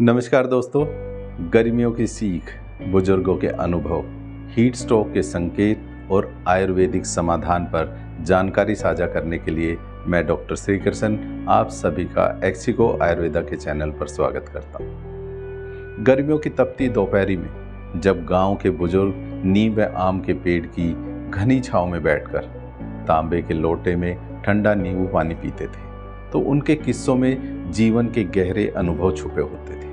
नमस्कार दोस्तों, गर्मियों की सीख, बुजुर्गों के अनुभव, हीट स्ट्रोक के संकेत और आयुर्वेदिक समाधान पर जानकारी साझा करने के लिए मैं डॉक्टर श्री कृष्ण आप सभी का एक्सिको आयुर्वेदा के चैनल पर स्वागत करता हूँ। गर्मियों की तपती दोपहरी में जब गांव के बुजुर्ग नीम व आम के पेड़ की घनी छांव में बैठकर तांबे के लोटे में ठंडा नींबू पानी पीते थे तो उनके किस्सों में जीवन के गहरे अनुभव छुपे होते थे।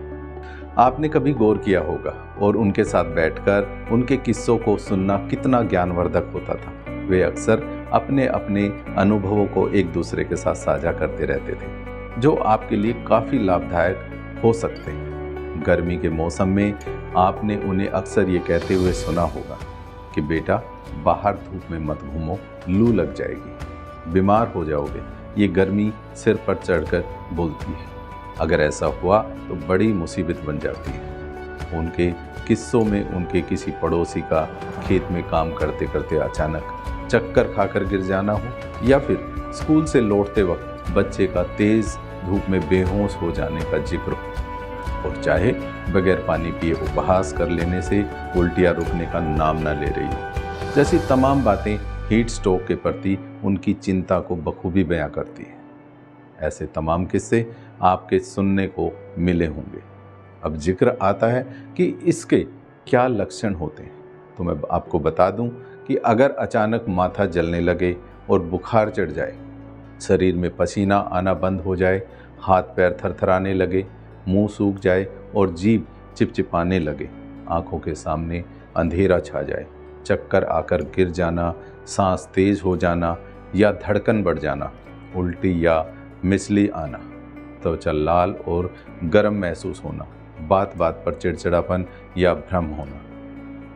आपने कभी गौर किया होगा और उनके साथ बैठकर उनके किस्सों को सुनना कितना ज्ञानवर्धक होता था। वे अक्सर अपने अपने अनुभवों को एक दूसरे के साथ साझा करते रहते थे, जो आपके लिए काफ़ी लाभदायक हो सकते हैं। गर्मी के मौसम में आपने उन्हें अक्सर ये कहते हुए सुना होगा कि बेटा बाहर धूप में मत घूमो, लू लग जाएगी, बीमार हो जाओगे, ये गर्मी सिर पर चढ़कर बोलती है। अगर ऐसा हुआ तो बड़ी मुसीबत बन जाती है। उनके किस्सों में उनके किसी पड़ोसी का खेत में काम करते करते अचानक चक्कर खाकर गिर जाना हो, या फिर स्कूल से लौटते वक्त बच्चे का तेज धूप में बेहोश हो जाने का जिक्र हो, और चाहे बगैर पानी पिए उपहास कर लेने से उल्टियाँ रुकने का नाम न ले रही हो, जैसी तमाम बातें हीट स्ट्रोक के प्रति उनकी चिंता को बखूबी बयां करती है। ऐसे तमाम किस्से आपके सुनने को मिले होंगे। अब जिक्र आता है कि इसके क्या लक्षण होते हैं, तो मैं आपको बता दूं कि अगर अचानक माथा जलने लगे और बुखार चढ़ जाए, शरीर में पसीना आना बंद हो जाए, हाथ पैर थरथराने लगे, मुंह सूख जाए और जीभ चिपचिपाने लगे, आंखों के सामने अंधेरा छा जाए, चक्कर आकर गिर जाना, सांस तेज हो जाना या धड़कन बढ़ जाना, उल्टी या मिसली आना, त्वचा लाल और गर्म महसूस होना, बात बात पर चिड़चिड़ापन या भ्रम होना,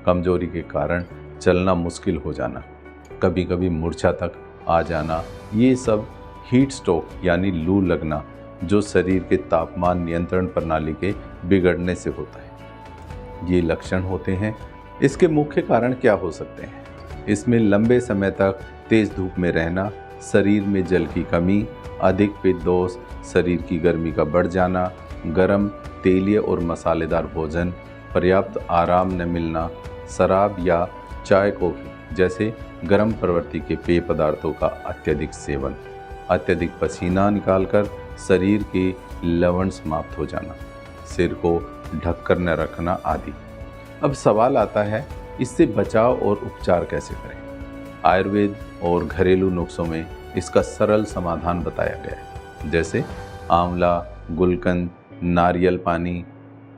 कमजोरी के कारण चलना मुश्किल हो जाना, कभी कभी मूर्छा तक आ जाना, ये सब हीट स्ट्रोक यानी लू लगना जो शरीर के तापमान नियंत्रण प्रणाली के बिगड़ने से होता है, ये लक्षण होते हैं। इसके मुख्य कारण क्या हो सकते हैं? इसमें लंबे समय तक तेज धूप में रहना, शरीर में जल की कमी, अधिक पित्तदोष, शरीर की गर्मी का बढ़ जाना, गर्म तेलीय और मसालेदार भोजन, पर्याप्त आराम न मिलना, शराब या चाय कॉफ़ी जैसे गर्म प्रवृत्ति के पेय पदार्थों का अत्यधिक सेवन, अत्यधिक पसीना निकालकर शरीर के लवण समाप्त हो जाना, सिर को ढककर न रखना आदि। अब सवाल आता है, इससे बचाव और उपचार कैसे करें? आयुर्वेद और घरेलू नुस्खों में इसका सरल समाधान बताया गया है, जैसे आंवला, गुलकंद, नारियल पानी,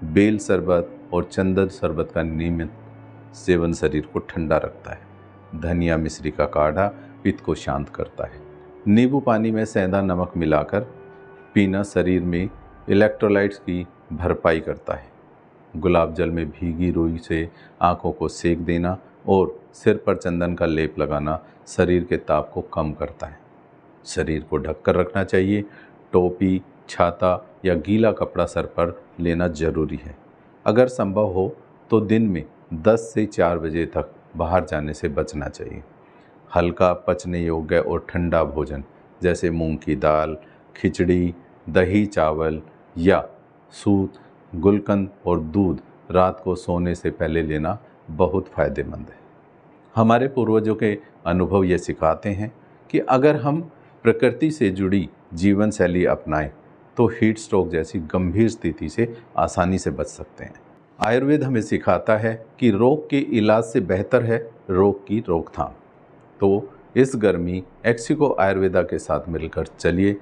बेल शरबत और चंदन शरबत का नियमित सेवन शरीर को ठंडा रखता है। धनिया मिश्री का काढ़ा पित्त को शांत करता है। नींबू पानी में सेंधा नमक मिलाकर पीना शरीर में इलेक्ट्रोलाइट्स की भरपाई करता है। गुलाब जल में भीगी रुई से आंखों को सेक देना और सिर पर चंदन का लेप लगाना शरीर के ताप को कम करता है। शरीर को ढककर रखना चाहिए। टोपी, छाता या गीला कपड़ा सर पर लेना जरूरी है। अगर संभव हो तो दिन में 10 से 4 बजे तक बाहर जाने से बचना चाहिए। हल्का पचने योग्य और ठंडा भोजन जैसे मूंग की दाल, खिचड़ी, दही चावल या सूत, गुलकंद और दूध रात को सोने से पहले लेना बहुत फायदेमंद है। हमारे पूर्वजों के अनुभव ये सिखाते हैं कि अगर हम प्रकृति से जुड़ी जीवन शैली अपनाएं तो हीट स्ट्रोक जैसी गंभीर स्थिति से आसानी से बच सकते हैं। आयुर्वेद हमें सिखाता है कि रोग के इलाज से बेहतर है रोग की रोकथाम। तो इस गर्मी एक्सिको आयुर्वेदा के साथ मिलकर चलिए,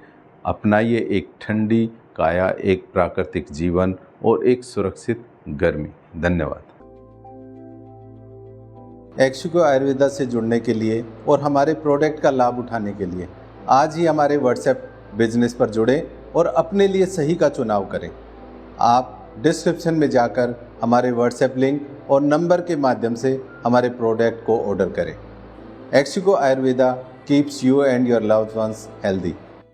अपनाइए एक ठंडी काया, एक प्राकृतिक जीवन और एक सुरक्षित गर्मी। धन्यवाद। एक्सिको आयुर्वेदा से जुड़ने के लिए और हमारे प्रोडक्ट का लाभ उठाने के लिए आज ही हमारे व्हाट्सएप बिजनेस पर जुड़ें और अपने लिए सही का चुनाव करें। आप डिस्क्रिप्शन में जाकर हमारे व्हाट्सएप लिंक और नंबर के माध्यम से हमारे प्रोडक्ट को ऑर्डर करें। Exico Ayurveda keeps you and your loved ones healthy.